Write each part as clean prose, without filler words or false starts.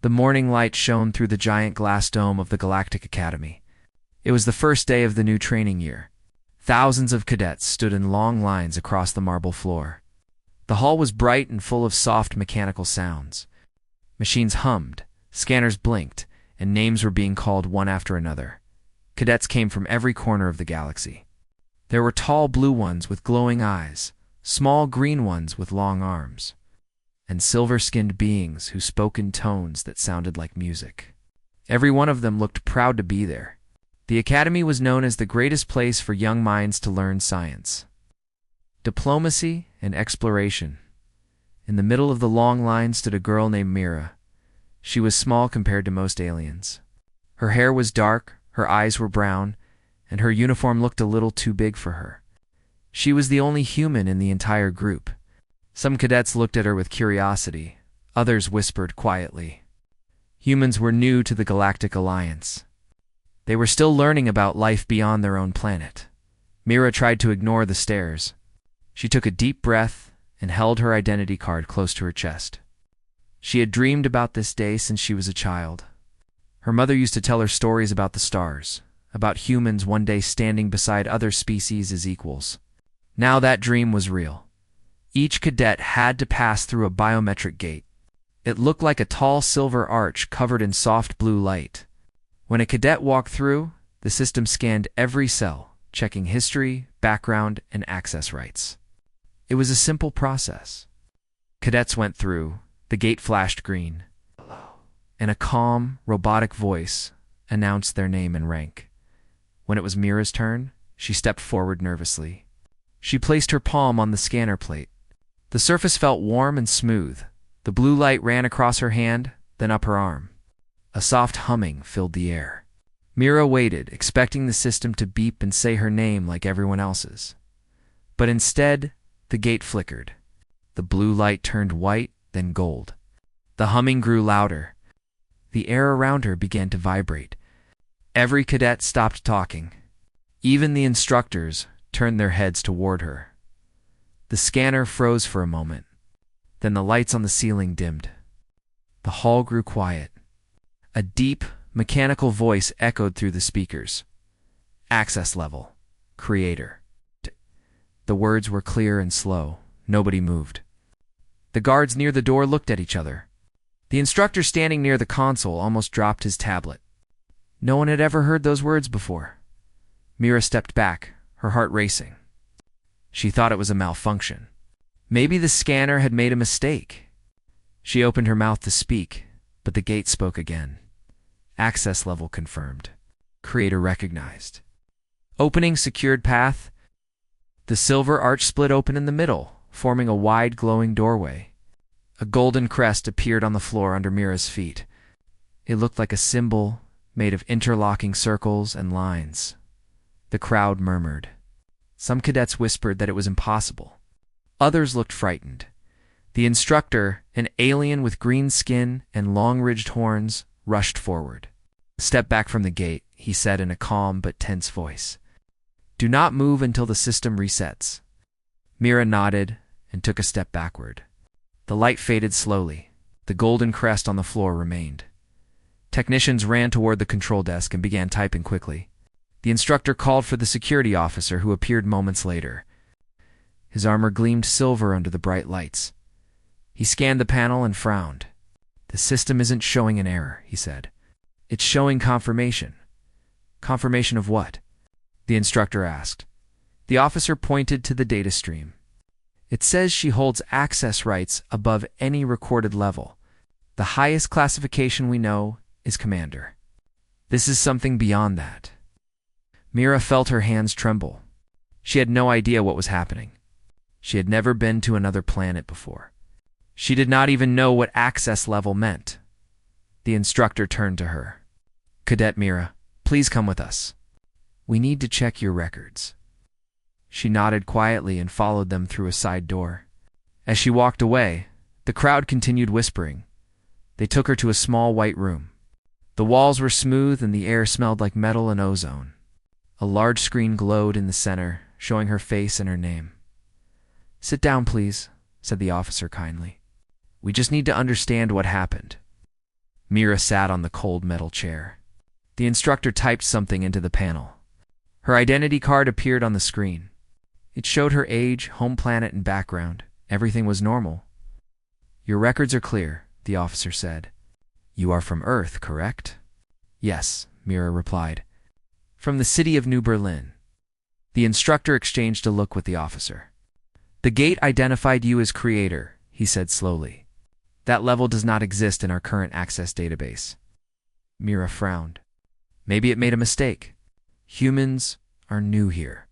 The morning light shone through the giant glass dome of the Galactic Academy. It was the first day of the new training year. Thousands of cadets stood in long lines across the marble floor. The hall was bright and full of soft mechanical sounds. Machines hummed, scanners blinked, and names were being called one after another. Cadets came from every corner of the galaxy. There were tall blue ones with glowing eyes, small green ones with long arms, and silver-skinned beings who spoke in tones that sounded like music. Every one of them looked proud to be there. The academy was known as the greatest place for young minds to learn science, diplomacy, and exploration. In the middle of the long line stood a girl named Mira. She was small compared to most aliens. Her hair was dark, her eyes were brown, and her uniform looked a little too big for her. She was the only human in the entire group. Some cadets looked at her with curiosity. Others whispered quietly. Humans were new to the Galactic Alliance. They were still learning about life beyond their own planet. Mira tried to ignore the stares. She took a deep breath and held her identity card close to her chest. She had dreamed about this day since she was a child. Her mother used to tell her stories about the stars, about humans one day standing beside other species as equals. Now that dream was real. Each cadet had to pass through a biometric gate. It looked like a tall silver arch covered in soft blue light. When a cadet walked through, the system scanned every cell, checking history, background, and access rights. It was a simple process. Cadets went through, the gate flashed green, and a calm, robotic voice announced their name and rank. When it was Mira's turn, she stepped forward nervously. She placed her palm on the scanner plate. The surface felt warm and smooth. The blue light ran across her hand, then up her arm. A soft humming filled the air. Mira waited, expecting the system to beep and say her name like everyone else's. But instead, the gate flickered. The blue light turned white, then gold. The humming grew louder. The air around her began to vibrate. Every cadet stopped talking. Even the instructors turned their heads toward her. The scanner froze for a moment. Then the lights on the ceiling dimmed. The hall grew quiet. A deep, mechanical voice echoed through the speakers. Access level. Creator. The words were clear and slow. Nobody moved. The guards near the door looked at each other. The instructor standing near the console almost dropped his tablet. No one had ever heard those words before. Mira stepped back, her heart racing. She thought it was a malfunction. Maybe the scanner had made a mistake. She opened her mouth to speak, but the gate spoke again. Access level confirmed. Creator recognized. Opening secured path. The silver arch split open in the middle, forming a wide glowing doorway. A golden crest appeared on the floor under Mira's feet. It looked like a symbol made of interlocking circles and lines. The crowd murmured. Some cadets whispered that it was impossible. Others looked frightened. The instructor, an alien with green skin and long-ridged horns, rushed forward. Step back from the gate, he said in a calm but tense voice. Do not move until the system resets. Mira nodded and took a step backward. The light faded slowly. The golden crest on the floor remained. Technicians ran toward the control desk and began typing quickly. The instructor called for the security officer, who appeared moments later. His armor gleamed silver under the bright lights. He scanned the panel and frowned. The system isn't showing an error, he said. It's showing confirmation. Confirmation of what? The instructor asked. The officer pointed to the data stream. It says she holds access rights above any recorded level. The highest classification we know is Commander. This is something beyond that. Mira felt her hands tremble. She had no idea what was happening. She had never been to another planet before. She did not even know what access level meant. The instructor turned to her. Cadet Mira, please come with us. We need to check your records. She nodded quietly and followed them through a side door. As she walked away, the crowd continued whispering. They took her to a small white room. The walls were smooth and the air smelled like metal and ozone. A large screen glowed in the center, showing her face and her name. Sit down, please, said the officer kindly. We just need to understand what happened. Mira sat on the cold metal chair. The instructor typed something into the panel. Her identity card appeared on the screen. It showed her age, home planet, and background. Everything was normal. "Your records are clear," the officer said. "You are from Earth, correct?" "Yes," Mira replied. "From the city of New Berlin." The instructor exchanged a look with the officer. "The gate identified you as creator," he said slowly. "That level does not exist in our current access database." Mira frowned. Maybe it made a mistake. Humans are new here.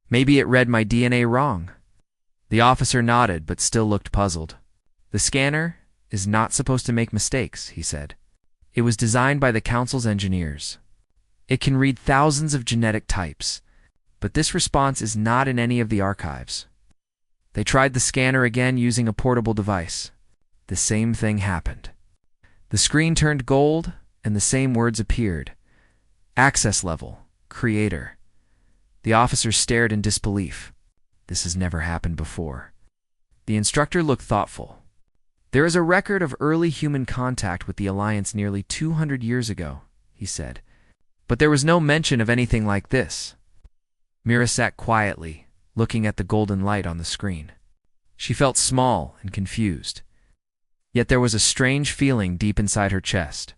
Maybe it read my DNA wrong. The officer nodded but still looked puzzled. "The scanner is not supposed to make mistakes," he said. "It was designed by the Council's engineers. It can read thousands of genetic types, but this response is not in any of the archives." They tried the scanner again using a portable device. The same thing happened. The screen turned gold, and the same words appeared. "Access level, creator." The officer stared in disbelief. This has never happened before. The instructor looked thoughtful. "There is a record of early human contact with the Alliance nearly 200 years ago," he said. "But there was no mention of anything like this." Mira sat quietly, looking at the golden light on the screen. She felt small and confused. Yet there was a strange feeling deep inside her chest,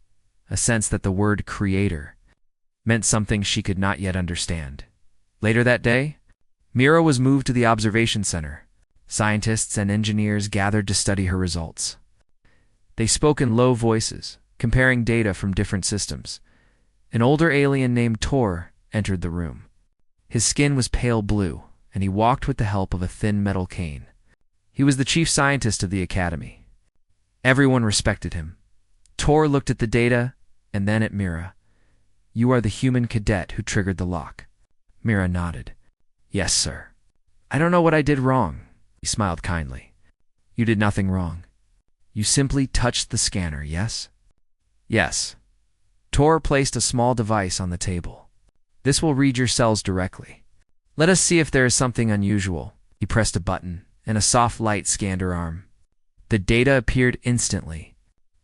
a sense that the word creator meant something she could not yet understand. Later that day, Mira was moved to the observation center. Scientists and engineers gathered to study her results. They spoke in low voices, comparing data from different systems. An older alien named Tor entered the room. His skin was pale blue, and he walked with the help of a thin metal cane. He was the chief scientist of the Academy. Everyone respected him. Tor looked at the data, and then at Mira. "You are the human cadet who triggered the lock." Mira nodded. "Yes, sir." "I don't know what I did wrong." He smiled kindly. "You did nothing wrong. You simply touched the scanner, yes?" "Yes." Tor placed a small device on the table. "This will read your cells directly. Let us see if there is something unusual." He pressed a button, and a soft light scanned her arm. The data appeared instantly.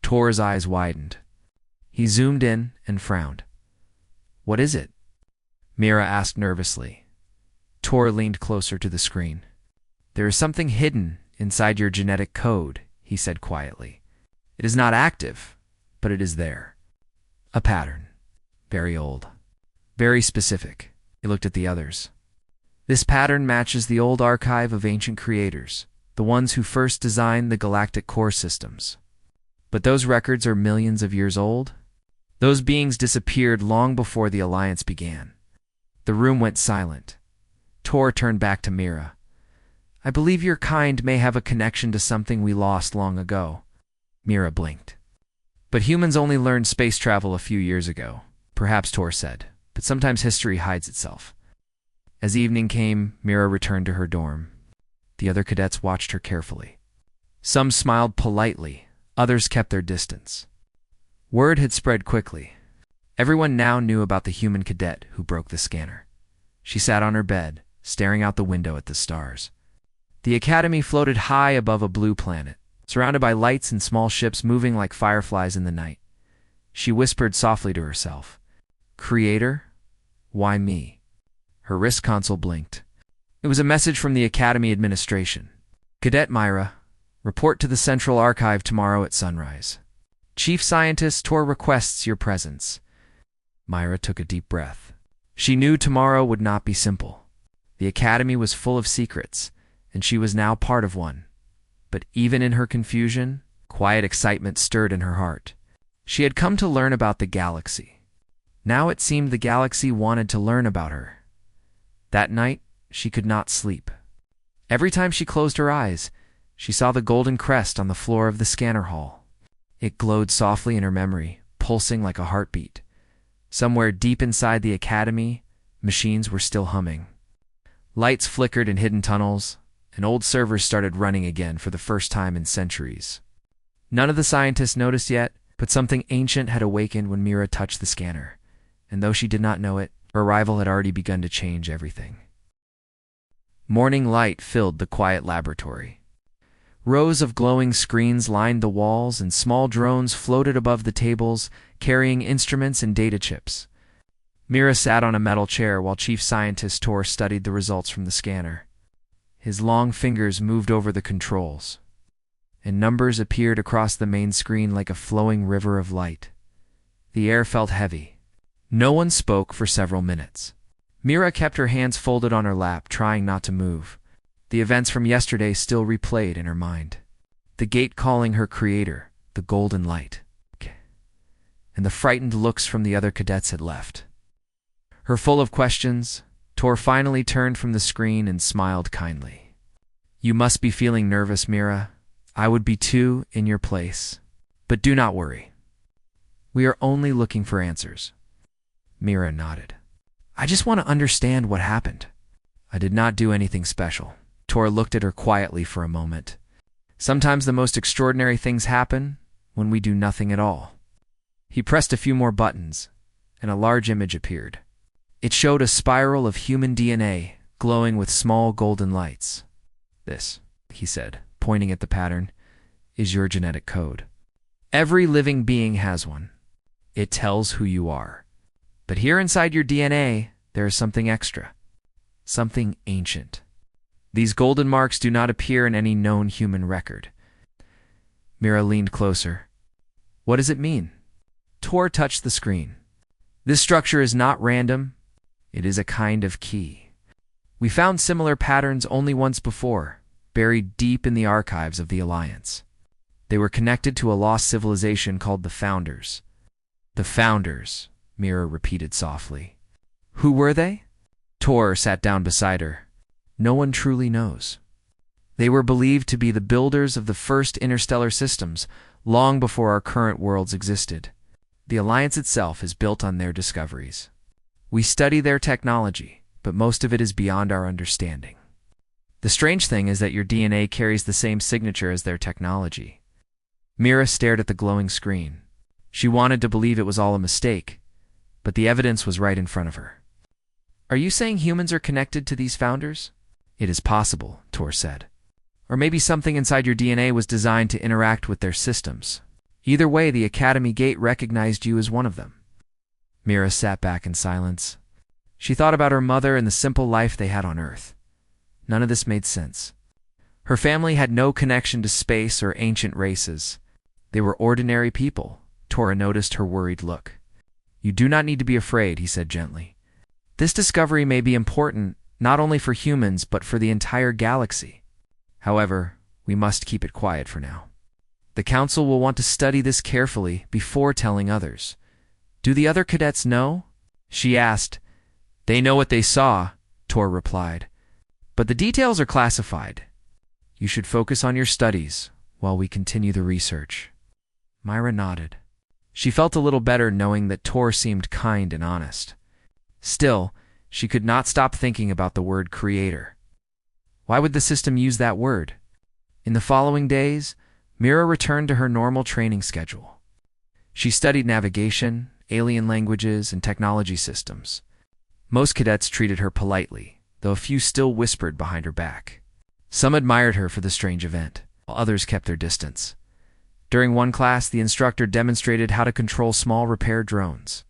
Tor's eyes widened. He zoomed in and frowned. "What is it?" Mira asked nervously. Tor leaned closer to the screen. "There is something hidden inside your genetic code," he said quietly. "It is not active, but it is there. A pattern. Very old. Very specific." He looked at the others. "This pattern matches the old archive of ancient creators, the ones who first designed the galactic core systems. But those records are millions of years old. Those beings disappeared long before the Alliance began." The room went silent. Tor turned back to Mira. "I believe your kind may have a connection to something we lost long ago." Mira blinked. "But humans only learned space travel a few years ago," perhaps Tor said, "but sometimes history hides itself." As evening came, Mira returned to her dorm. The other cadets watched her carefully. Some smiled politely, others kept their distance. Word had spread quickly. Everyone now knew about the human cadet who broke the scanner. She sat on her bed, staring out the window at the stars. The Academy floated high above a blue planet, surrounded by lights and small ships moving like fireflies in the night. She whispered softly to herself, "Creator? Why me?" Her wrist console blinked. It was a message from the Academy administration. "Cadet Myra, report to the Central Archive tomorrow at sunrise. Chief Scientist Tor requests your presence." Myra took a deep breath. She knew tomorrow would not be simple. The Academy was full of secrets, and she was now part of one. But even in her confusion, quiet excitement stirred in her heart. She had come to learn about the galaxy. Now it seemed the galaxy wanted to learn about her. That night, she could not sleep. Every time she closed her eyes, she saw the golden crest on the floor of the scanner hall. It glowed softly in her memory, pulsing like a heartbeat. Somewhere deep inside the Academy, machines were still humming. Lights flickered in hidden tunnels, and old servers started running again for the first time in centuries. None of the scientists noticed yet, but something ancient had awakened when Mira touched the scanner, and though she did not know it, her arrival had already begun to change everything. Morning light filled the quiet laboratory. Rows of glowing screens lined the walls, and small drones floated above the tables, carrying instruments and data chips. Mira sat on a metal chair while Chief Scientist Tor studied the results from the scanner. His long fingers moved over the controls, and numbers appeared across the main screen like a flowing river of light. The air felt heavy. No one spoke for several minutes. Mira kept her hands folded on her lap, trying not to move. The events from yesterday still replayed in her mind. The gate calling her creator, the golden light, and the frightened looks from the other cadets had left. Her full of questions, Tor finally turned from the screen and smiled kindly. "You must be feeling nervous, Mira. I would be too in your place. But do not worry. We are only looking for answers." Mira nodded. "I just want to understand what happened. I did not do anything special." Tor looked at her quietly for a moment. "Sometimes the most extraordinary things happen when we do nothing at all." He pressed a few more buttons, and a large image appeared. It showed a spiral of human DNA glowing with small golden lights. "This," he said, pointing at the pattern, "is your genetic code. Every living being has one. It tells who you are. But here inside your DNA, there is something extra, something ancient. These golden marks do not appear in any known human record." Mira leaned closer. "What does it mean?" Tor touched the screen. "This structure is not random. It is a kind of key. We found similar patterns only once before, buried deep in the archives of the Alliance. They were connected to a lost civilization called the Founders." "The Founders," Mira repeated softly. "Who were they?" Tor sat down beside her. "No one truly knows. They were believed to be the builders of the first interstellar systems, long before our current worlds existed. The Alliance itself is built on their discoveries. We study their technology, but most of it is beyond our understanding. The strange thing is that your DNA carries the same signature as their technology." Mira stared at the glowing screen. She wanted to believe it was all a mistake, but the evidence was right in front of her. "Are you saying humans are connected to these Founders?" "It is possible," Tor said. "Or maybe something inside your DNA was designed to interact with their systems. Either way, the Academy Gate recognized you as one of them." Mira sat back in silence. She thought about her mother and the simple life they had on Earth. None of this made sense. Her family had no connection to space or ancient races. They were ordinary people. Tor noticed her worried look. "You do not need to be afraid," he said gently. "This discovery may be important not only for humans but for the entire galaxy. However, we must keep it quiet for now. The Council will want to study this carefully before telling others." "Do the other cadets know?" she asked. "They know what they saw," Tor replied. "But the details are classified. You should focus on your studies while we continue the research." Mira nodded. She felt a little better knowing that Tor seemed kind and honest. Still, she could not stop thinking about the word creator. Why would the system use that word? In the following days, Mira returned to her normal training schedule. She studied navigation, alien languages, and technology systems. Most cadets treated her politely, though a few still whispered behind her back. Some admired her for the strange event, while others kept their distance. During one class, the instructor demonstrated how to control small repair drones.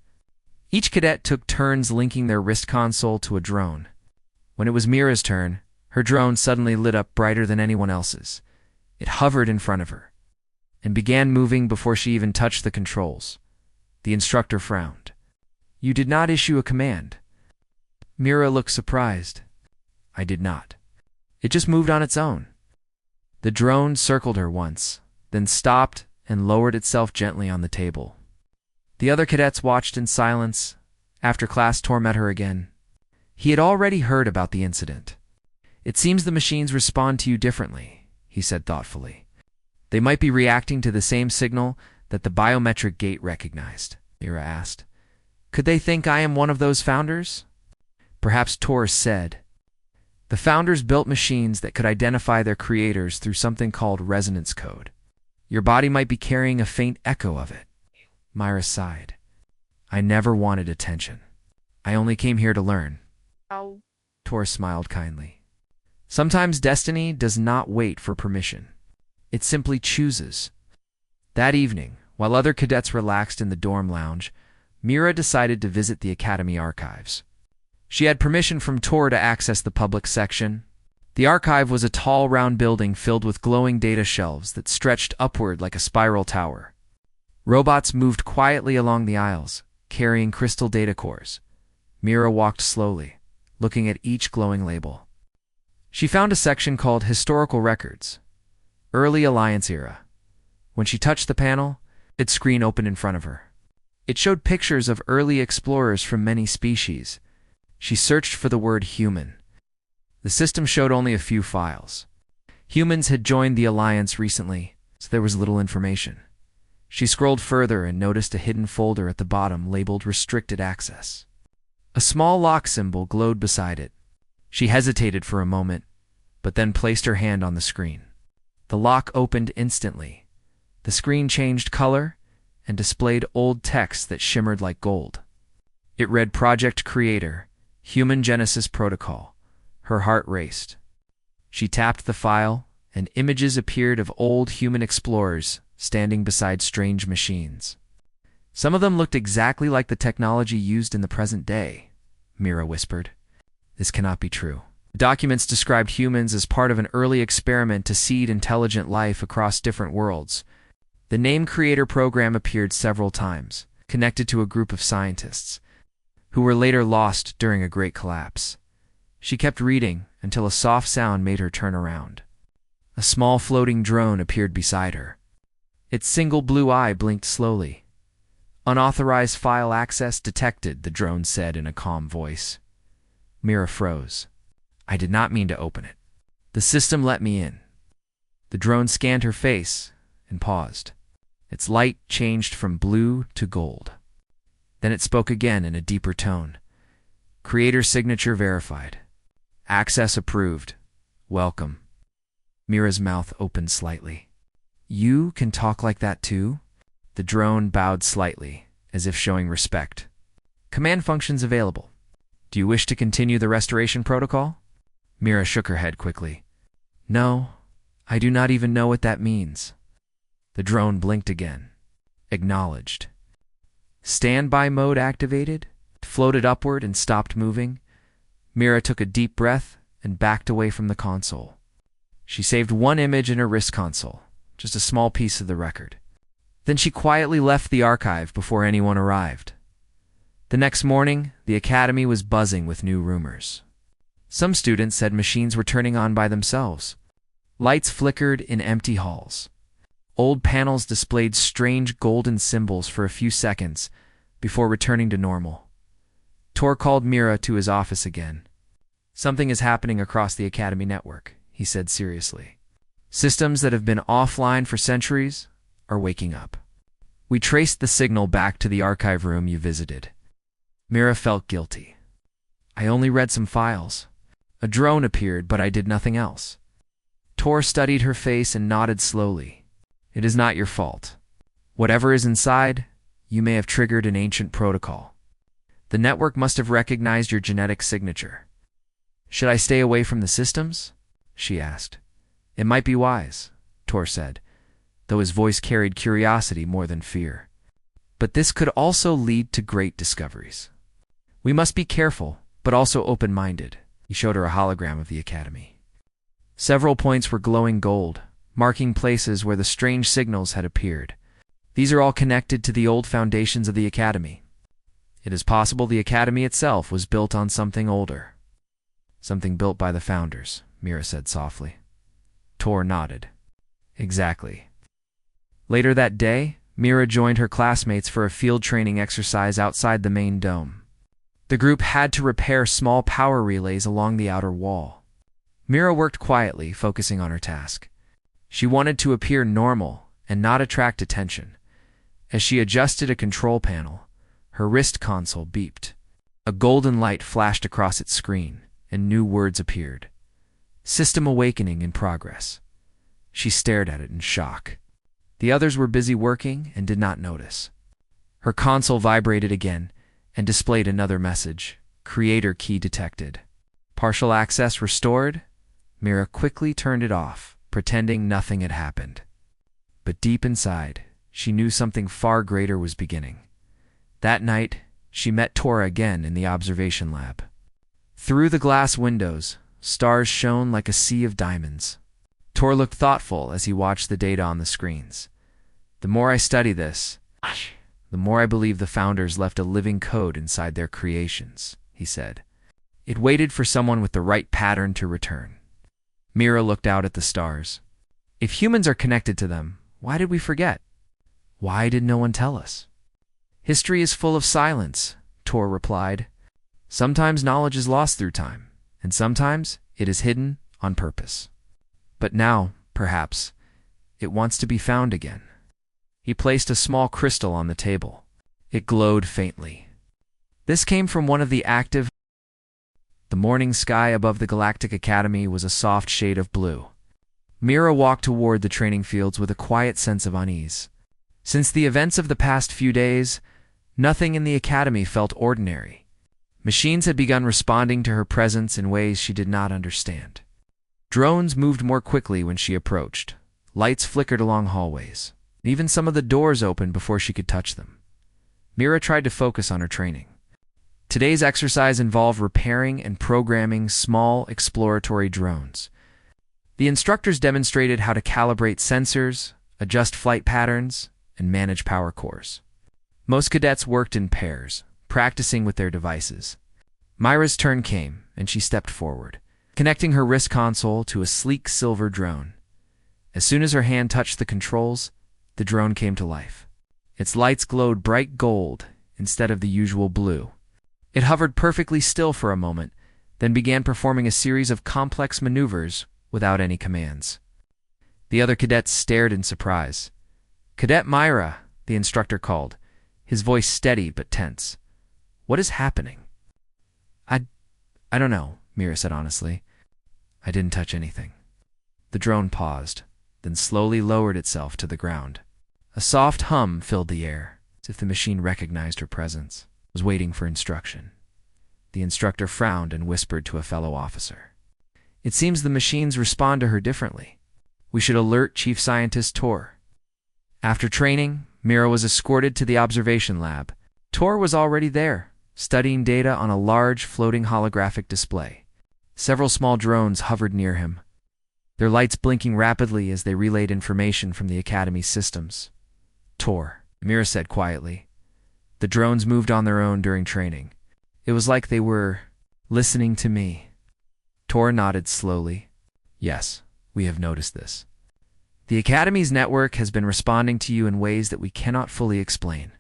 Each cadet took turns linking their wrist console to a drone. When it was Mira's turn, her drone suddenly lit up brighter than anyone else's. It hovered in front of her and began moving before she even touched the controls. The instructor frowned. "You did not issue a command." Mira looked surprised. "I did not. It just moved on its own." The drone circled her once, then stopped and lowered itself gently on the table. The other cadets watched in silence. After class, Tor met her again. He had already heard about the incident. "It seems the machines respond to you differently," he said thoughtfully. "They might be reacting to the same signal that the biometric gate recognized," Mira asked. "Could they think I am one of those Founders?" Perhaps Tor said. "The Founders built machines that could identify their creators through something called resonance code. Your body might be carrying a faint echo of it." Mira sighed. "I never wanted attention. I only came here to learn." Tor smiled kindly. "Sometimes destiny does not wait for permission. It simply chooses. That evening, while other cadets relaxed in the dorm lounge, Mira decided to visit the Academy archives. She had permission from Tor to access the public section. The archive was a tall, round building filled with glowing data shelves that stretched upward like a spiral tower. Robots moved quietly along the aisles, carrying crystal data cores. Mira walked slowly, looking at each glowing label. She found a section called Historical Records, Early Alliance Era. When she touched the panel, its screen opened in front of her. It showed pictures of early explorers from many species. She searched for the word human. The system showed only a few files. Humans had joined the Alliance recently, so there was little information. She scrolled further and noticed a hidden folder at the bottom labeled Restricted Access. A small lock symbol glowed beside it. She hesitated for a moment, but then placed her hand on the screen. The lock opened instantly. The screen changed color and displayed old text that shimmered like gold. It read Project Creator, Human Genesis Protocol. Her heart raced. She tapped the file, and images appeared of old human explorers standing beside strange machines. Some of them looked exactly like the technology used in the present day, Mira whispered. This cannot be true. The documents described humans as part of an early experiment to seed intelligent life across different worlds. The name Creator program appeared several times, connected to a group of scientists, who were later lost during a great collapse. She kept reading until a soft sound made her turn around. A small floating drone appeared beside her. Its single blue eye blinked slowly. Unauthorized file access detected, the drone said in a calm voice. Mira froze. I did not mean to open it. The system let me in. The drone scanned her face and paused. Its light changed from blue to gold. Then it spoke again in a deeper tone. Creator signature verified. Access approved. Welcome. Mira's mouth opened slightly. You can talk like that too? The drone bowed slightly, as if showing respect. Command functions available. Do you wish to continue the restoration protocol? Mira shook her head quickly. No, I do not even know what that means. The drone blinked again. Acknowledged. Standby mode activated, floated upward and stopped moving. Mira took a deep breath and backed away from the console. She saved one image in her wrist console, just a small piece of the record. Then she quietly left the archive before anyone arrived. The next morning, the academy was buzzing with new rumors. Some students said machines were turning on by themselves. Lights flickered in empty halls. Old panels displayed strange golden symbols for a few seconds before returning to normal. Tor called Mira to his office again. Something is happening across the Academy network, he said seriously. Systems that have been offline for centuries are waking up. We traced the signal back to the archive room you visited. Mira felt guilty. I only read some files. A drone appeared, but I did nothing else. Tor studied her face and nodded slowly. It is not your fault. Whatever is inside, you may have triggered an ancient protocol. The network must have recognized your genetic signature. Should I stay away from the systems? She asked. It might be wise, Tor said, though his voice carried curiosity more than fear. But this could also lead to great discoveries. We must be careful, but also open-minded. He showed her a hologram of the Academy. Several points were glowing gold, marking places where the strange signals had appeared. These are all connected to the old foundations of the Academy. It is possible the Academy itself was built on something older. Something built by the founders, Mira said softly. Tor nodded. Exactly. Later that day, Mira joined her classmates for a field training exercise outside the main dome. The group had to repair small power relays along the outer wall. Mira worked quietly, focusing on her task. She wanted to appear normal and not attract attention. As she adjusted a control panel, her wrist console beeped. A golden light flashed across its screen, and new words appeared. System awakening in progress. She stared at it in shock. The others were busy working and did not notice. Her console vibrated again and displayed another message. Creator key detected. Partial access restored? Mira quickly turned it off. pretending nothing had happened. But deep inside, she knew something far greater was beginning. That night, she met Tora again in the observation lab. Through the glass windows, stars shone like a sea of diamonds. Tor looked thoughtful as he watched the data on the screens. The more I study this, the more I believe the founders left a living code inside their creations, he said. It waited for someone with the right pattern to return. Mira looked out at the stars. If humans are connected to them, why did we forget? Why did no one tell us? History is full of silence, Tor replied. Sometimes knowledge is lost through time, and sometimes it is hidden on purpose. But now, perhaps, it wants to be found again. He placed a small crystal on the table. It glowed faintly. This came from one of the active. The morning sky above the Galactic Academy was a soft shade of blue. Mira walked toward the training fields with a quiet sense of unease. Since the events of the past few days, nothing in the Academy felt ordinary. Machines had begun responding to her presence in ways she did not understand. Drones moved more quickly when she approached. Lights flickered along hallways. Even some of the doors opened before she could touch them. Mira tried to focus on her training. Today's exercise involved repairing and programming small exploratory drones. The instructors demonstrated how to calibrate sensors, adjust flight patterns, and manage power cores. Most cadets worked in pairs, practicing with their devices. Mira's turn came, and she stepped forward, connecting her wrist console to a sleek silver drone. As soon as her hand touched the controls, the drone came to life. Its lights glowed bright gold instead of the usual blue. It hovered perfectly still for a moment, then began performing a series of complex maneuvers without any commands. The other cadets stared in surprise. "Cadet Mira," the instructor called, his voice steady but tense. "What is happening?" I don't know, Mira said honestly. "I didn't touch anything." The drone paused, then slowly lowered itself to the ground. A soft hum filled the air, as if the machine recognized her presence, was waiting for instruction. The instructor frowned and whispered to a fellow officer. "It seems the machines respond to her differently. We should alert Chief Scientist Tor." After training, Mira was escorted to the observation lab. Tor was already there, studying data on a large floating holographic display. Several small drones hovered near him, their lights blinking rapidly as they relayed information from the Academy's systems. "Tor," Mira said quietly. "The drones moved on their own during training. It was like they were listening to me." Tor nodded slowly. "Yes, we have noticed this. The Academy's network has been responding to you in ways that we cannot fully explain.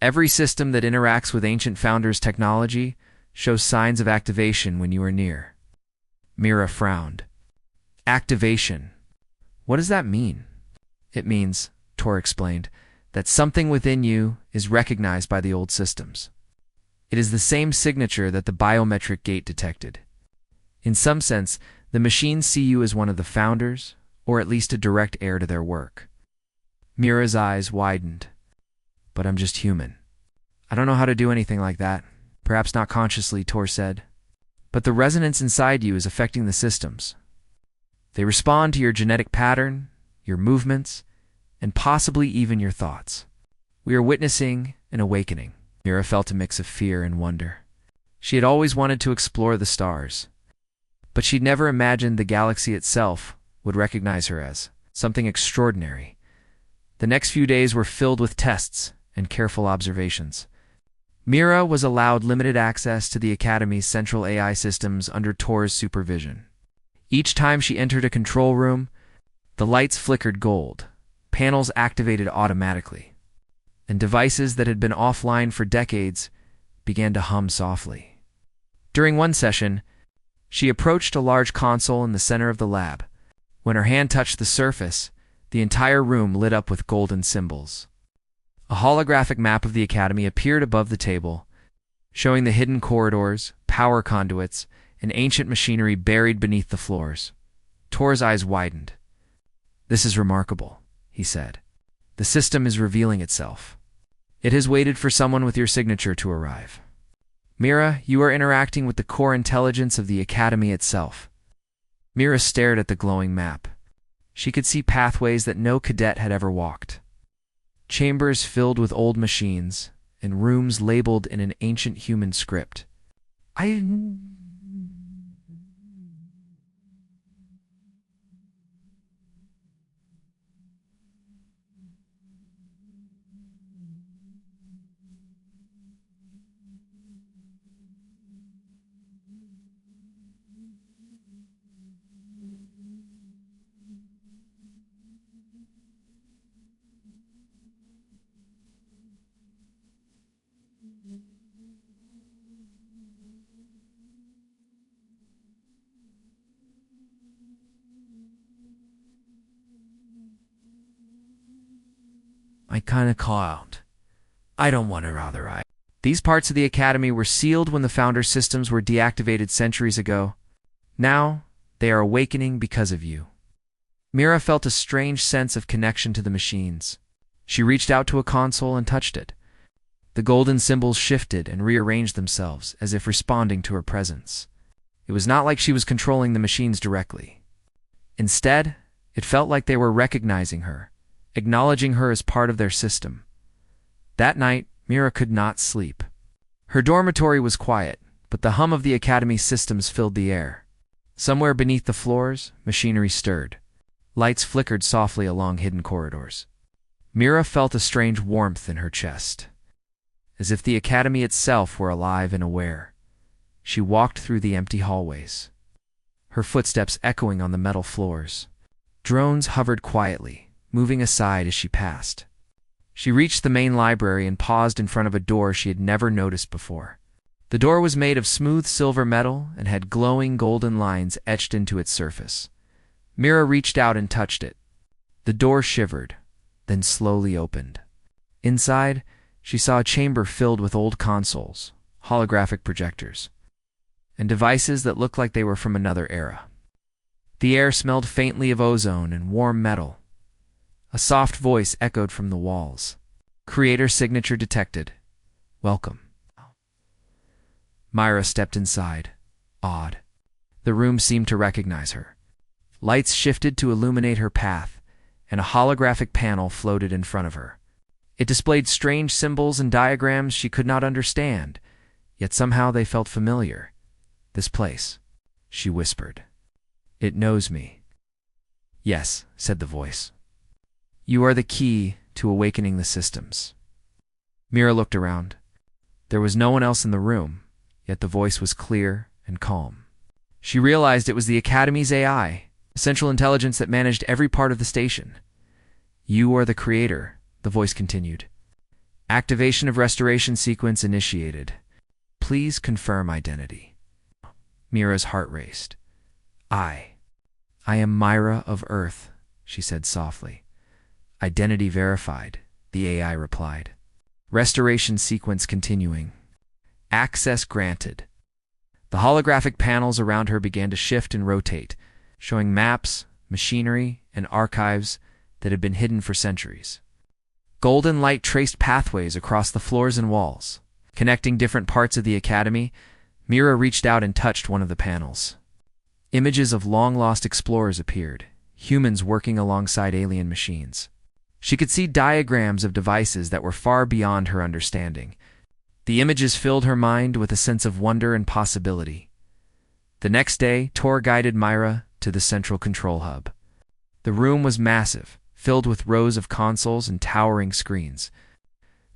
Every system that interacts with ancient founders' technology shows signs of activation when you are near." Mira frowned. "Activation. What does that mean?" "It means," Tor explained, "that something within you is recognized by the old systems. It is the same signature that the biometric gate detected. In some sense, the machines see you as one of the founders, or at least a direct heir to their work." Mira's eyes widened. "But I'm just human. I don't know how to do anything like that." "Perhaps not consciously," Tor said. "But the resonance inside you is affecting the systems. They respond to your genetic pattern, your movements, and possibly even your thoughts. We are witnessing an awakening." Mira felt a mix of fear and wonder. She had always wanted to explore the stars, but she'd never imagined the galaxy itself would recognize her as something extraordinary. The next few days were filled with tests and careful observations. Mira was allowed limited access to the Academy's central AI systems under Tor's supervision. Each time she entered a control room, the lights flickered gold, panels activated automatically, and devices that had been offline for decades began to hum softly. During one session, she approached a large console in the center of the lab. When her hand touched the surface, the entire room lit up with golden symbols. A holographic map of the Academy appeared above the table, showing the hidden corridors, power conduits, and ancient machinery buried beneath the floors. Tor's eyes widened. "This is remarkable," he said. "The system is revealing itself. It has waited for someone with your signature to arrive. Mira, you are interacting with the core intelligence of the Academy itself." Mira stared at the glowing map. She could see pathways that no cadet had ever walked. Chambers filled with old machines, and rooms labeled in an ancient human script. I kinda call out. I don't want to rather I. These parts of the academy were sealed when the Founder's systems were deactivated centuries ago. Now, they are awakening because of you. Mira felt a strange sense of connection to the machines. She reached out to a console and touched it. The golden symbols shifted and rearranged themselves as if responding to her presence. It was not like she was controlling the machines directly. Instead, it felt like they were recognizing her, acknowledging her as part of their system. That night, Mira could not sleep. Her dormitory was quiet, but the hum of the academy's systems filled the air. Somewhere beneath the floors, machinery stirred. Lights flickered softly along hidden corridors. Mira felt a strange warmth in her chest, as if the academy itself were alive and aware. She walked through the empty hallways, her footsteps echoing on the metal floors. Drones hovered quietly, moving aside as she passed. She reached the main library and paused in front of a door she had never noticed before. The door was made of smooth silver metal and had glowing golden lines etched into its surface. Mira reached out and touched it. The door shivered, then slowly opened. Inside, she saw a chamber filled with old consoles, holographic projectors, and devices that looked like they were from another era. The air smelled faintly of ozone and warm metal. A soft voice echoed from the walls. Creator signature detected. Welcome. Myra stepped inside, awed. The room seemed to recognize her. Lights shifted to illuminate her path, and a holographic panel floated in front of her. It displayed strange symbols and diagrams she could not understand, yet somehow they felt familiar. This place, she whispered. It knows me. Yes, said the voice. You are the key to awakening the systems. Mira looked around. There was no one else in the room, yet the voice was clear and calm. She realized it was the Academy's AI, a central intelligence that managed every part of the station. You are the creator, the voice continued. Activation of restoration sequence initiated. Please confirm identity. Mira's heart raced. I am Myra of Earth, she said softly. Identity verified, the AI replied. Restoration sequence continuing. Access granted. The holographic panels around her began to shift and rotate, showing maps, machinery, and archives that had been hidden for centuries. Golden light traced pathways across the floors and walls. Connecting different parts of the academy, Mira reached out and touched one of the panels. Images of long-lost explorers appeared, humans working alongside alien machines. She could see diagrams of devices that were far beyond her understanding. The images filled her mind with a sense of wonder and possibility. The next day, Tor guided Myra to the central control hub. The room was massive, filled with rows of consoles and towering screens.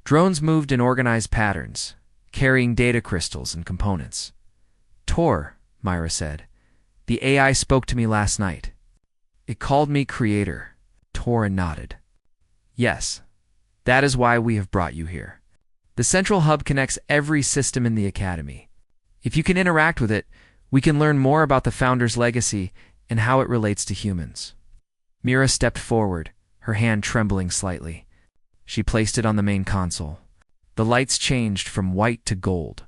Drones moved in organized patterns, carrying data crystals and components. Tor, Myra said. The AI spoke to me last night. It called me Creator. Tor nodded. Yes, that is why we have brought you here. The central hub connects every system in the Academy. If you can interact with it, we can learn more about the Founder's legacy and how it relates to humans. Mira stepped forward, her hand trembling slightly. She placed it on the main console. The lights changed from white to gold.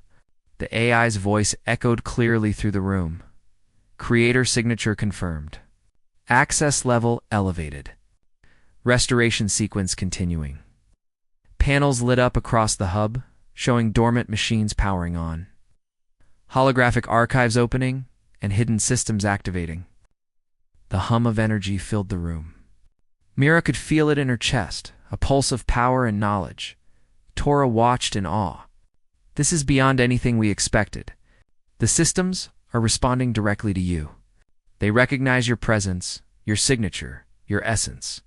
The AI's voice echoed clearly through the room. Creator signature confirmed. Access level elevated. Restoration sequence continuing. Panels lit up across the hub, showing dormant machines powering on. Holographic archives opening and hidden systems activating. The hum of energy filled the room. Mira could feel it in her chest, a pulse of power and knowledge. Tora watched in awe. This is beyond anything we expected. The systems are responding directly to you. They recognize your presence, your signature, your essence.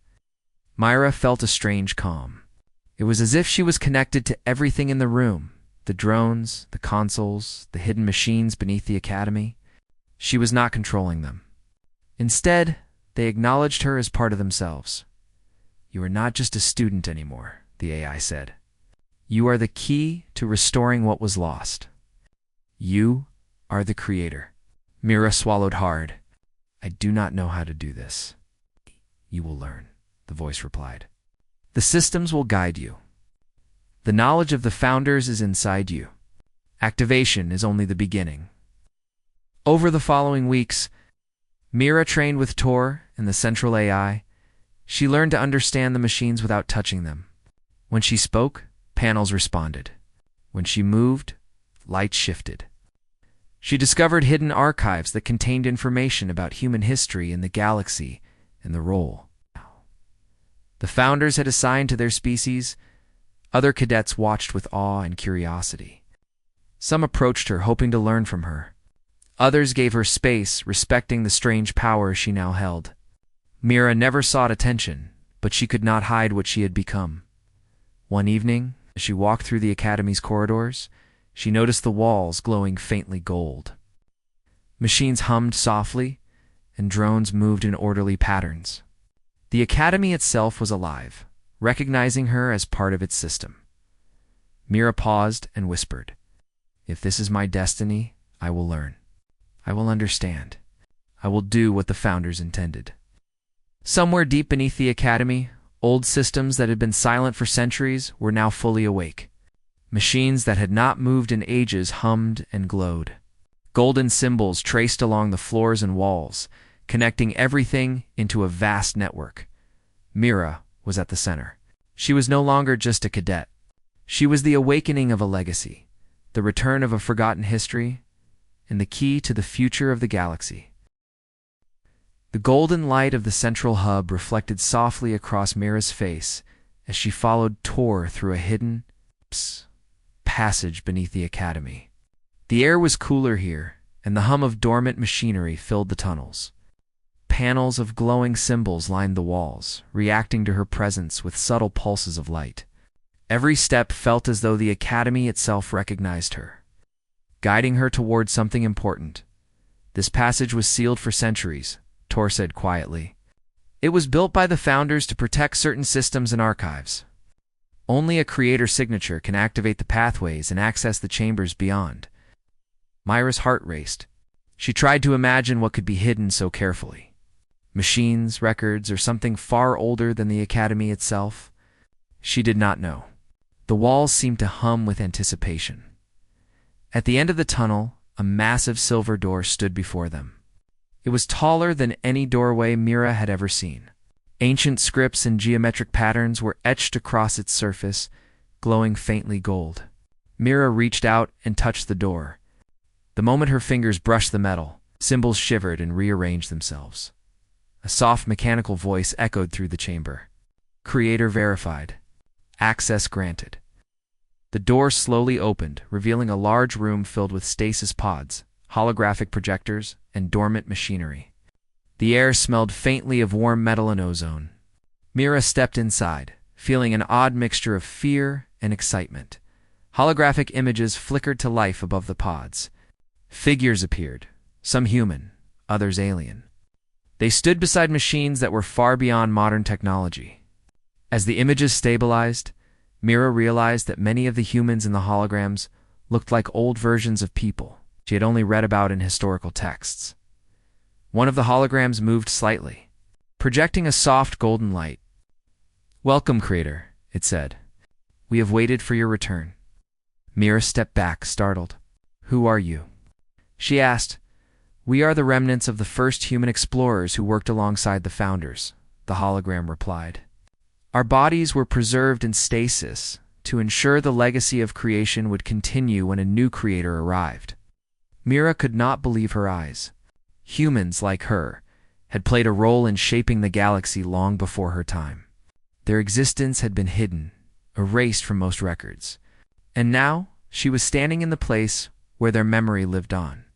Myra felt a strange calm. It was as if she was connected to everything in the room, the drones, the consoles, the hidden machines beneath the academy. She was not controlling them. Instead, they acknowledged her as part of themselves. You are not just a student anymore, the AI said. You are the key to restoring what was lost. You are the creator. Mira swallowed hard. I do not know how to do this. You will learn, the voice replied. The systems will guide you. The knowledge of the founders is inside you. Activation is only the beginning. Over the following weeks, Mira trained with Tor and the central AI. She learned to understand the machines without touching them. When she spoke, panels responded. When she moved, light shifted. She discovered hidden archives that contained information about human history in the galaxy and the role the founders had assigned to their species. Other cadets watched with awe and curiosity. Some approached her, hoping to learn from her. Others gave her space, respecting the strange power she now held. Mira never sought attention, but she could not hide what she had become. One evening, as she walked through the academy's corridors, she noticed the walls glowing faintly gold. Machines hummed softly, and drones moved in orderly patterns. The academy itself was alive, recognizing her as part of its system. Mira paused and whispered, "If this is my destiny, I will learn. I will understand. I will do what the founders intended." Somewhere deep beneath the academy, old systems that had been silent for centuries were now fully awake. Machines that had not moved in ages hummed and glowed. Golden symbols traced along the floors and walls, connecting everything into a vast network. Mira was at the center. She was no longer just a cadet. She was the awakening of a legacy, the return of a forgotten history, and the key to the future of the galaxy. The golden light of the central hub reflected softly across Mira's face as she followed Tor through a hidden passage beneath the academy. The air was cooler here, and the hum of dormant machinery filled the tunnels. Panels of glowing symbols lined the walls, reacting to her presence with subtle pulses of light. Every step felt as though the academy itself recognized her, guiding her toward something important. This passage was sealed for centuries, Tor said quietly. It was built by the founders to protect certain systems and archives. Only a creator signature can activate the pathways and access the chambers beyond. Myra's heart raced. She tried to imagine what could be hidden so carefully. Machines, records, or something far older than the academy itself? She did not know. The walls seemed to hum with anticipation. At the end of the tunnel, a massive silver door stood before them. It was taller than any doorway Mira had ever seen. Ancient scripts and geometric patterns were etched across its surface, glowing faintly gold. Mira reached out and touched the door. The moment her fingers brushed the metal, symbols shivered and rearranged themselves. A soft mechanical voice echoed through the chamber. Creator verified. Access granted. The door slowly opened, revealing a large room filled with stasis pods, holographic projectors, and dormant machinery. The air smelled faintly of warm metal and ozone. Mira stepped inside, feeling an odd mixture of fear and excitement. Holographic images flickered to life above the pods. Figures appeared, some human, others alien. They stood beside machines that were far beyond modern technology. As the images stabilized, Mira realized that many of the humans in the holograms looked like old versions of people she had only read about in historical texts. One of the holograms moved slightly, projecting a soft golden light. "Welcome, Creator," it said. "We have waited for your return." Mira stepped back, startled. "Who are you?" She asked. "We are the remnants of the first human explorers who worked alongside the founders," the hologram replied. "Our bodies were preserved in stasis to ensure the legacy of creation would continue when a new creator arrived." Mira could not believe her eyes. Humans like her had played a role in shaping the galaxy long before her time. Their existence had been hidden, erased from most records, and now she was standing in the place where their memory lived on.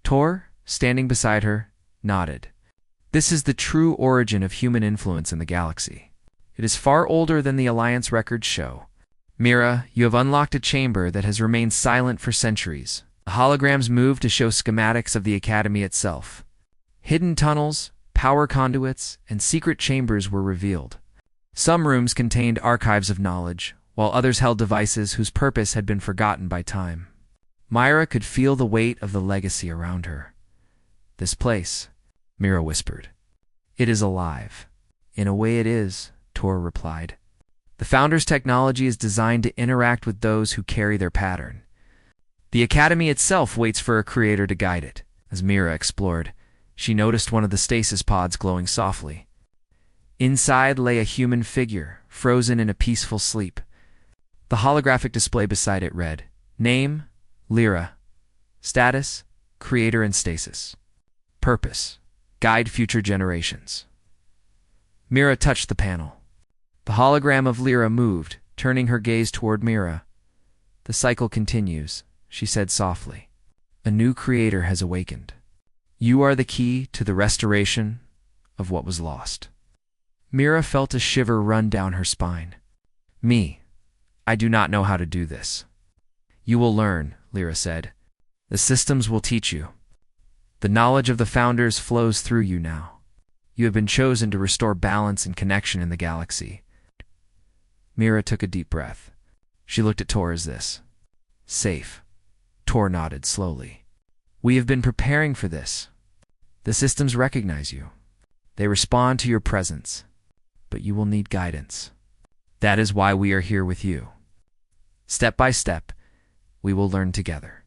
Tor, standing beside her, nodded. This is the true origin of human influence in the galaxy. It is far older than the Alliance records show. Mira, you have unlocked a chamber that has remained silent for centuries. The holograms moved to show schematics of the Academy itself. Hidden tunnels, power conduits, and secret chambers were revealed. Some rooms contained archives of knowledge, while others held devices whose purpose had been forgotten by time. Myra could feel the weight of the legacy around her. This place, Mira whispered. It is alive. In a way it is, Tor replied. The Founder's technology is designed to interact with those who carry their pattern. The Academy itself waits for a creator to guide it. As Mira explored, she noticed one of the stasis pods glowing softly. Inside lay a human figure, frozen in a peaceful sleep. The holographic display beside it read, Name, Lyra. Status, Creator in Stasis. Purpose, Guide future generations. Mira touched the panel. The hologram of Lyra moved, turning her gaze toward Mira. The cycle continues, she said softly. A new creator has awakened. You are the key to the restoration of what was lost. Mira felt a shiver run down her spine. I do not know how to do this. You will learn, Lyra said. The systems will teach you. The knowledge of the Founders flows through you now. You have been chosen to restore balance and connection in the galaxy. Mira took a deep breath. She looked at Tor as this. Safe. Tor nodded slowly. We have been preparing for this. The systems recognize you. They respond to your presence, but you will need guidance. That is why we are here with you. Step by step, we will learn together.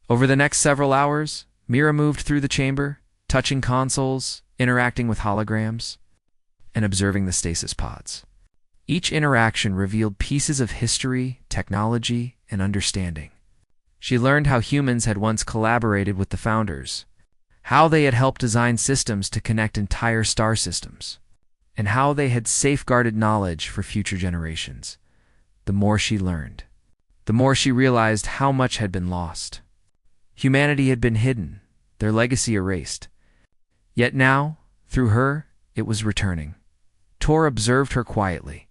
Over the next several hours, Mira moved through the chamber, touching consoles, interacting with holograms, and observing the stasis pods. Each interaction revealed pieces of history, technology, and understanding. She learned how humans had once collaborated with the Founders, how they had helped design systems to connect entire star systems, and how they had safeguarded knowledge for future generations. The more she learned, the more she realized how much had been lost. Humanity had been hidden, their legacy erased. Yet now, through her, it was returning. Tor observed her quietly.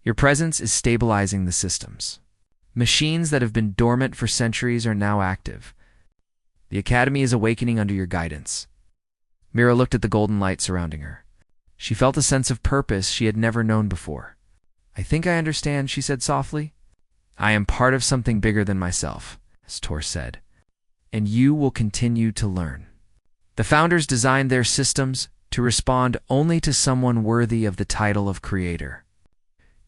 Your presence is stabilizing the systems. Machines that have been dormant for centuries are now active. The Academy is awakening under your guidance. Mira looked at the golden light surrounding her. She felt a sense of purpose she had never known before. I think I understand, she said softly. I am part of something bigger than myself, as Tor said. And you will continue to learn. The Founders designed their systems to respond only to someone worthy of the title of Creator.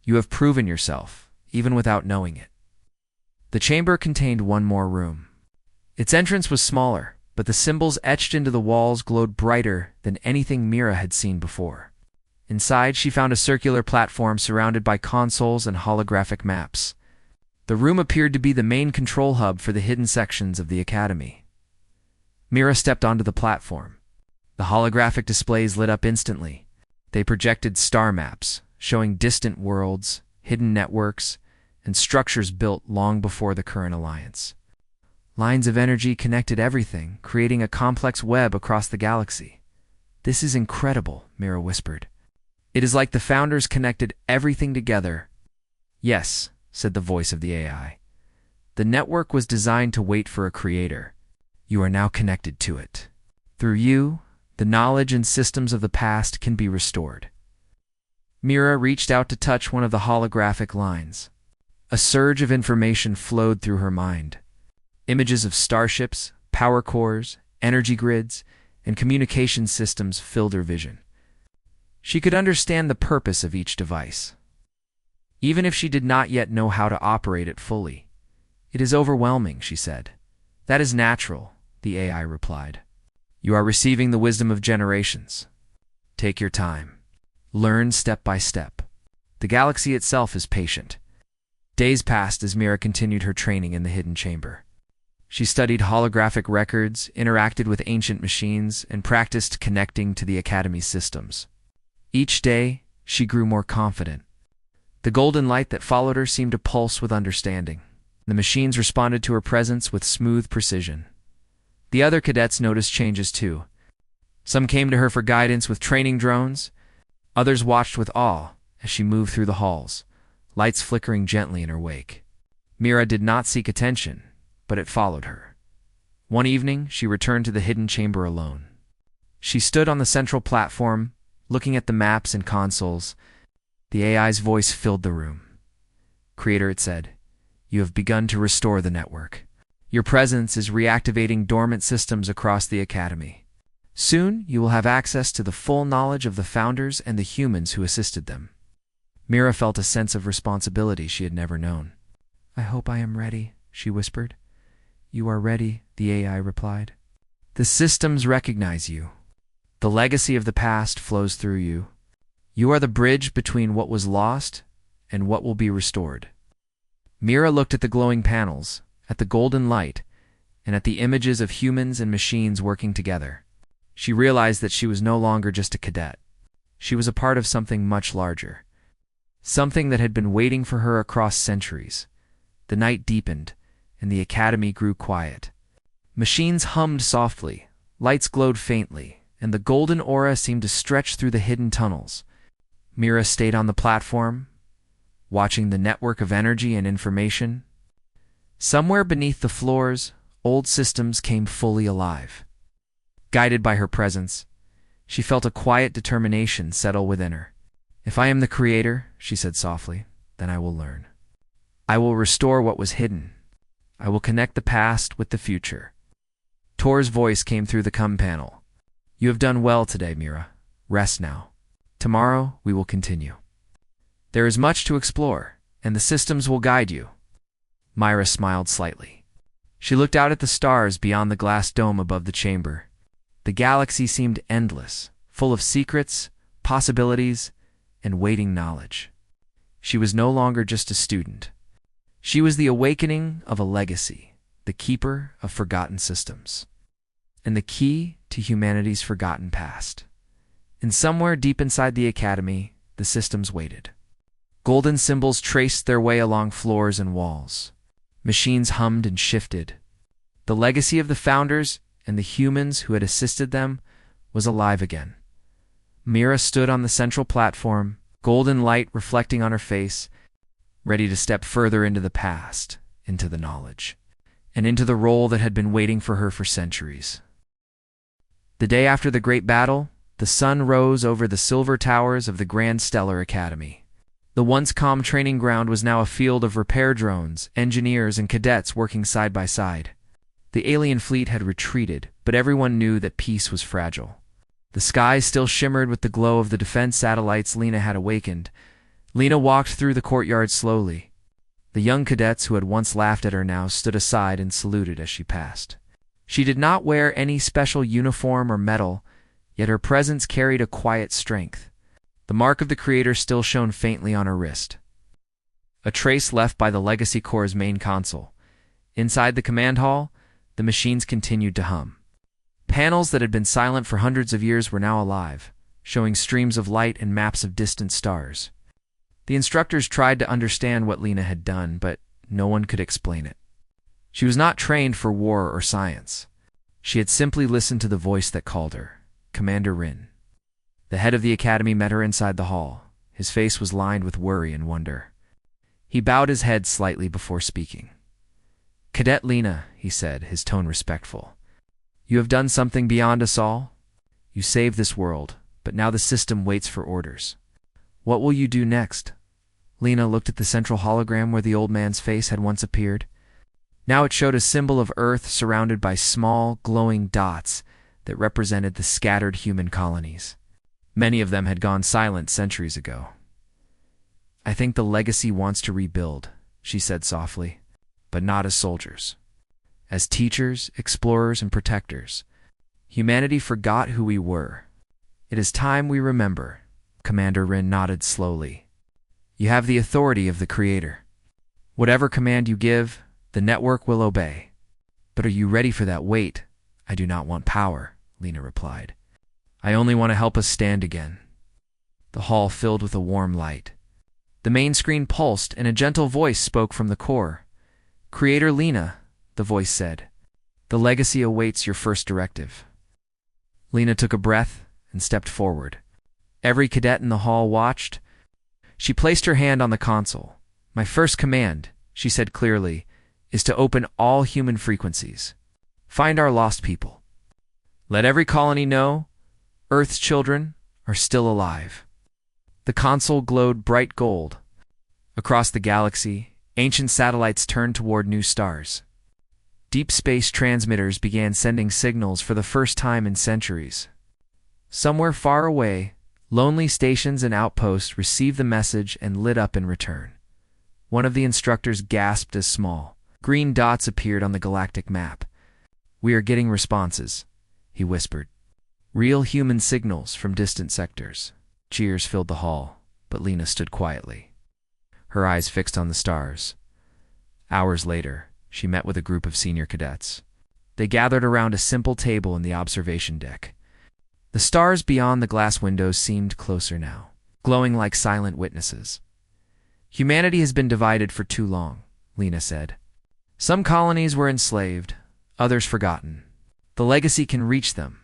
You have proven yourself, even without knowing it. The chamber contained one more room. Its entrance was smaller, but the symbols etched into the walls glowed brighter than anything Mira had seen before. Inside, she found a circular platform surrounded by consoles and holographic maps. The room appeared to be the main control hub for the hidden sections of the Academy. Mira stepped onto the platform. The holographic displays lit up instantly. They projected star maps, showing distant worlds, hidden networks, and structures built long before the current alliance. Lines of energy connected everything, creating a complex web across the galaxy. This is incredible, Mira whispered. It is like the Founders connected everything together. Yes, said the voice of the AI. The network was designed to wait for a creator. You are now connected to it. Through you, the knowledge and systems of the past can be restored. Mira reached out to touch one of the holographic lines. A surge of information flowed through her mind. Images of starships, power cores, energy grids, and communication systems filled her vision. She could understand the purpose of each device, even if she did not yet know how to operate it fully. It is overwhelming, she said. That is natural, the AI replied. You are receiving the wisdom of generations. Take your time. Learn step by step. The galaxy itself is patient. Days passed as Mira continued her training in the hidden chamber. She studied holographic records, interacted with ancient machines, and practiced connecting to the Academy's systems. Each day, she grew more confident. The golden light that followed her seemed to pulse with understanding. The machines responded to her presence with smooth precision. The other cadets noticed changes too. Some came to her for guidance with training drones. Others watched with awe as she moved through the halls, lights flickering gently in her wake. Mira did not seek attention, but it followed her. One evening, she returned to the hidden chamber alone. She stood on the central platform, looking at the maps and consoles. The AI's voice filled the room. "Creator," it said, "you have begun to restore the network. Your presence is reactivating dormant systems across the Academy. Soon, you will have access to the full knowledge of the founders and the humans who assisted them." Mira felt a sense of responsibility she had never known. "I hope I am ready," she whispered. "You are ready," the AI replied. "The systems recognize you. The legacy of the past flows through you. You are the bridge between what was lost and what will be restored." Mira looked at the glowing panels, at the golden light, and at the images of humans and machines working together. She realized that she was no longer just a cadet. She was a part of something much larger. Something that had been waiting for her across centuries. The night deepened, and the Academy grew quiet. Machines hummed softly, lights glowed faintly, and the golden aura seemed to stretch through the hidden tunnels. Mira stayed on the platform, watching the network of energy and information. Somewhere beneath the floors, old systems came fully alive. Guided by her presence, she felt a quiet determination settle within her. "If I am the creator," she said softly, "then I will learn. I will restore what was hidden. I will connect the past with the future." Tor's voice came through the comm panel. "You have done well today, Mira. Rest now. Tomorrow, we will continue. There is much to explore, and the systems will guide you." Myra smiled slightly. She looked out at the stars beyond the glass dome above the chamber. The galaxy seemed endless, full of secrets, possibilities, and waiting knowledge. She was no longer just a student. She was the awakening of a legacy, the keeper of forgotten systems, and the key to humanity's forgotten past. And somewhere deep inside the Academy, the systems waited. Golden symbols traced their way along floors and walls. Machines hummed and shifted. The legacy of the founders and the humans who had assisted them was alive again. Mira stood on the central platform, golden light reflecting on her face, ready to step further into the past, into the knowledge, and into the role that had been waiting for her for centuries. The day after the great battle, the sun rose over the silver towers of the Grand Stellar Academy. The once calm training ground was now a field of repair drones, engineers, and cadets working side by side. The alien fleet had retreated, but everyone knew that peace was fragile. The sky still shimmered with the glow of the defense satellites Lena had awakened. Lena walked through the courtyard slowly. The young cadets who had once laughed at her now stood aside and saluted as she passed. She did not wear any special uniform or medal, yet her presence carried a quiet strength. The mark of the Creator still shone faintly on her wrist, a trace left by the Legacy Corps' main console. Inside the command hall, the machines continued to hum. Panels that had been silent for hundreds of years were now alive, showing streams of light and maps of distant stars. The instructors tried to understand what Lena had done, but no one could explain it. She was not trained for war or science. She had simply listened to the voice that called her, Commander Rin. The head of the Academy met her inside the hall. His face was lined with worry and wonder. He bowed his head slightly before speaking. "Cadet Lena," he said, his tone respectful. "You have done something beyond us all. You saved this world, but now the system waits for orders. What will you do next?" Lena looked at the central hologram where the old man's face had once appeared. Now it showed a symbol of Earth surrounded by small, glowing dots that represented the scattered human colonies. Many of them had gone silent centuries ago. "I think the legacy wants to rebuild," she said softly, "but not as soldiers. As teachers, explorers, and protectors. Humanity forgot who we were. It is time we remember." Commander Rin nodded slowly. "You have the authority of the Creator. Whatever command you give, the network will obey." But are you ready for that weight? I do not want power, Lena replied. I only want to help us stand again. The hall filled with a warm light. The main screen pulsed, and a gentle voice spoke from the core. Creator Lena, the voice said, the legacy awaits your first directive. Lena took a breath and stepped forward. Every cadet in the hall watched. She placed her hand on the console. My first command, she said clearly, is to open all human frequencies. Find our lost people. Let every colony know Earth's children are still alive. The console glowed bright gold. Across the galaxy, ancient satellites turned toward new stars. Deep space transmitters began sending signals for the first time in centuries. Somewhere far away, lonely stations and outposts received the message and lit up in return. One of the instructors gasped as small green dots appeared on the galactic map. We are getting responses, he whispered. Real human signals from distant sectors. Cheers filled the hall, but Lena stood quietly, her eyes fixed on the stars. Hours later, she met with a group of senior cadets. They gathered around a simple table in the observation deck. The stars beyond the glass windows seemed closer now, glowing like silent witnesses. Humanity has been divided for too long, Lena said. Some colonies were enslaved, others forgotten. The legacy can reach them,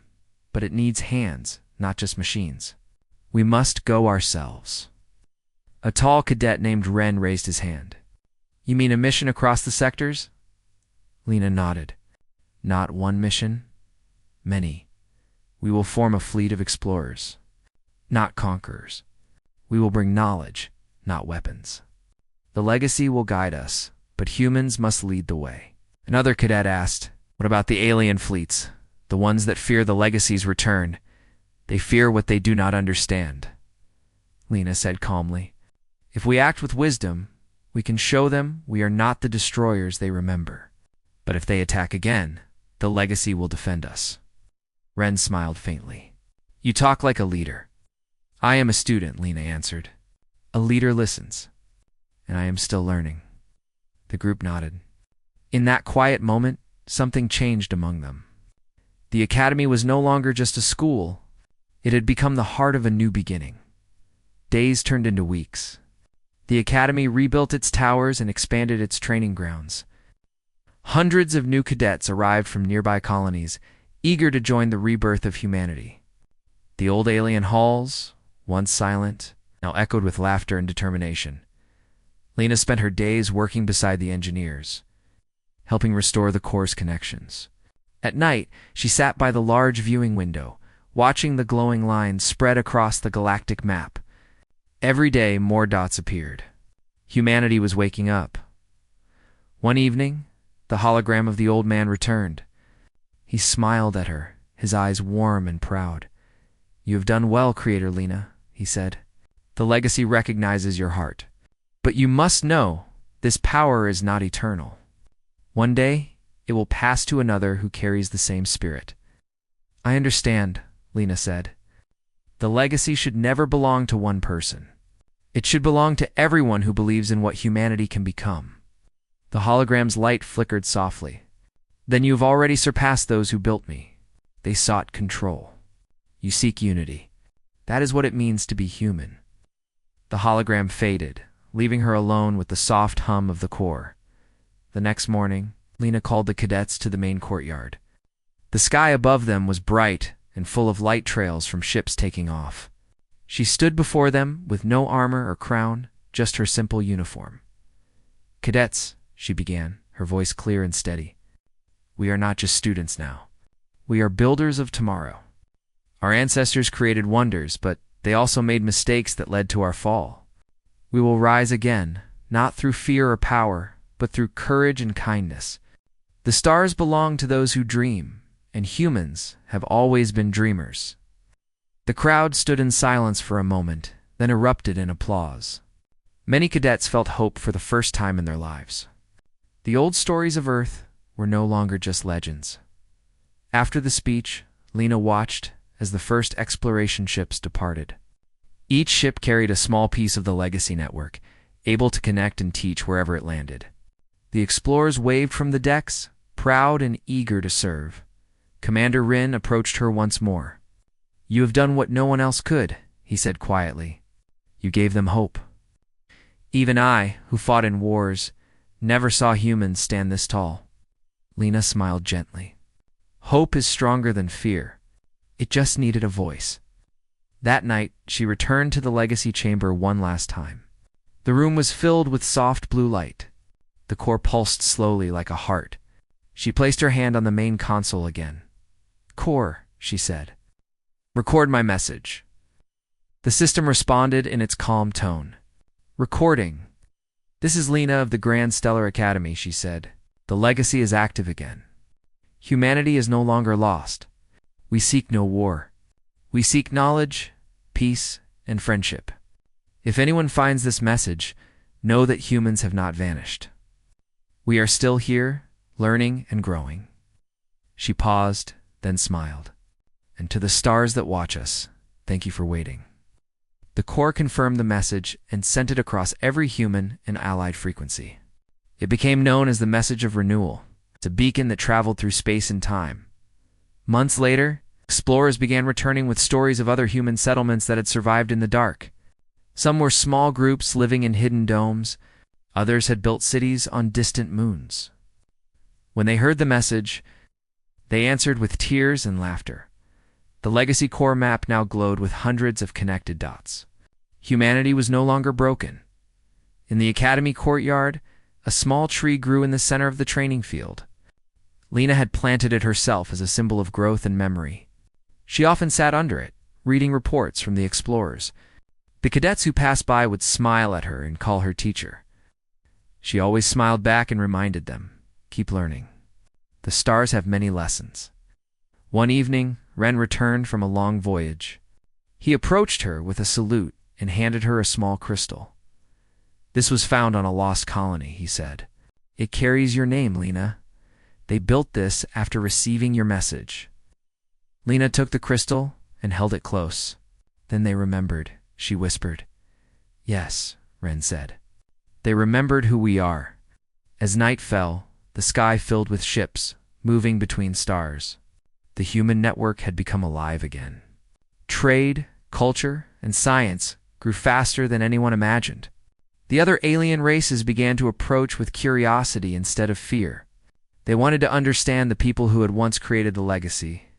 but it needs hands, not just machines. We must go ourselves. A tall cadet named Ren raised his hand. You mean a mission across the sectors? Lena nodded. Not one mission, many. We will form a fleet of explorers, not conquerors. We will bring knowledge, not weapons. The legacy will guide us, but humans must lead the way. Another cadet asked, what about the alien fleets, the ones that fear the legacy's return? They fear what they do not understand. Lena said calmly, if we act with wisdom, we can show them we are not the destroyers they remember. But if they attack again, the legacy will defend us. Ren smiled faintly. You talk like a leader. I am a student, Lena answered. A leader listens, and I am still learning. The group nodded. In that quiet moment, something changed among them. The academy was no longer just a school. It had become the heart of a new beginning. Days turned into weeks. The academy rebuilt its towers and expanded its training grounds. Hundreds of new cadets arrived from nearby colonies, eager to join the rebirth of humanity. The old alien halls, once silent, now echoed with laughter and determination. Lena spent her days working beside the engineers, helping restore the core's connections. At night, she sat by the large viewing window, watching the glowing lines spread across the galactic map. Every day, more dots appeared. Humanity was waking up. One evening, the hologram of the old man returned. He smiled at her, his eyes warm and proud. You have done well, Creator Lena, he said. The legacy recognizes your heart. But you must know, this power is not eternal. One day, it will pass to another who carries the same spirit. I understand, Lena said. The legacy should never belong to one person. It should belong to everyone who believes in what humanity can become. The hologram's light flickered softly. Then you've already surpassed those who built me. They sought control. You seek unity. That is what it means to be human. The hologram faded, leaving her alone with the soft hum of the core. The next morning, Lena called the cadets to the main courtyard. The sky above them was bright and full of light trails from ships taking off. She stood before them with no armor or crown, just her simple uniform. Cadets, she began, her voice clear and steady. We are not just students now. We are builders of tomorrow. Our ancestors created wonders, but they also made mistakes that led to our fall. We will rise again, not through fear or power, but through courage and kindness. The stars belong to those who dream, and humans have always been dreamers. The crowd stood in silence for a moment, then erupted in applause. Many cadets felt hope for the first time in their lives. The old stories of Earth were no longer just legends. After the speech, Lena watched as the first exploration ships departed. Each ship carried a small piece of the legacy network, able to connect and teach wherever it landed. The explorers waved from the decks, proud and eager to serve. Commander Rin approached her once more. "You have done what no one else could," he said quietly. "You gave them hope. Even I, who fought in wars, never saw humans stand this tall." Lena smiled gently. Hope is stronger than fear. It just needed a voice. That night, she returned to the legacy chamber one last time. The room was filled with soft blue light. The core pulsed slowly like a heart. She placed her hand on the main console again. "Core," she said. "Record my message." The system responded in its calm tone. "Recording. This is Lena of the Grand Stellar Academy," she said. "The legacy is active again. Humanity is no longer lost. We seek no war. We seek knowledge, peace, and friendship. If anyone finds this message, know that humans have not vanished. We are still here, learning and growing." She paused, then smiled. "And to the stars that watch us, thank you for waiting." The core confirmed the message and sent it across every human and allied frequency. It became known as the message of renewal. It's a beacon that traveled through space and time. Months later, explorers began returning with stories of other human settlements that had survived in the dark. Some were small groups living in hidden domes. Others had built cities on distant moons. When they heard the message, they answered with tears and laughter. The legacy core map now glowed with hundreds of connected dots. Humanity was no longer broken. In the academy courtyard, a small tree grew in the center of the training field. Lena had planted it herself as a symbol of growth and memory. She often sat under it, reading reports from the explorers. The cadets who passed by would smile at her and call her teacher. She always smiled back and reminded them, "Keep learning. The stars have many lessons." One evening, Ren returned from a long voyage. He approached her with a salute and handed her a small crystal. "This was found on a lost colony," he said. "It carries your name, Lena. They built this after receiving your message." Lena took the crystal and held it close. "Then they remembered," she whispered. "Yes," Ren said. "They remembered who we are." As night fell, the sky filled with ships, moving between stars. The human network had become alive again. Trade, culture, and science grew faster than anyone imagined. The other alien races began to approach with curiosity instead of fear. They wanted to understand the people who had once created the legacy.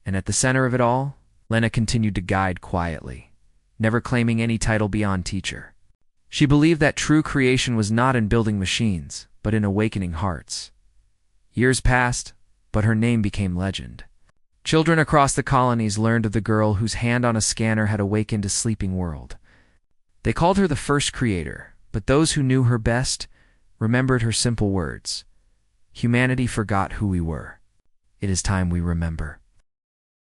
And at the center of it all, Lena continued to guide quietly, never claiming any title beyond teacher. She believed that true creation was not in building machines, but in awakening hearts. Years passed, but her name became legend. Children across the colonies learned of the girl whose hand on a scanner had awakened a sleeping world. They called her the first creator, but those who knew her best remembered her simple words. "Humanity forgot who we were. It is time we remember."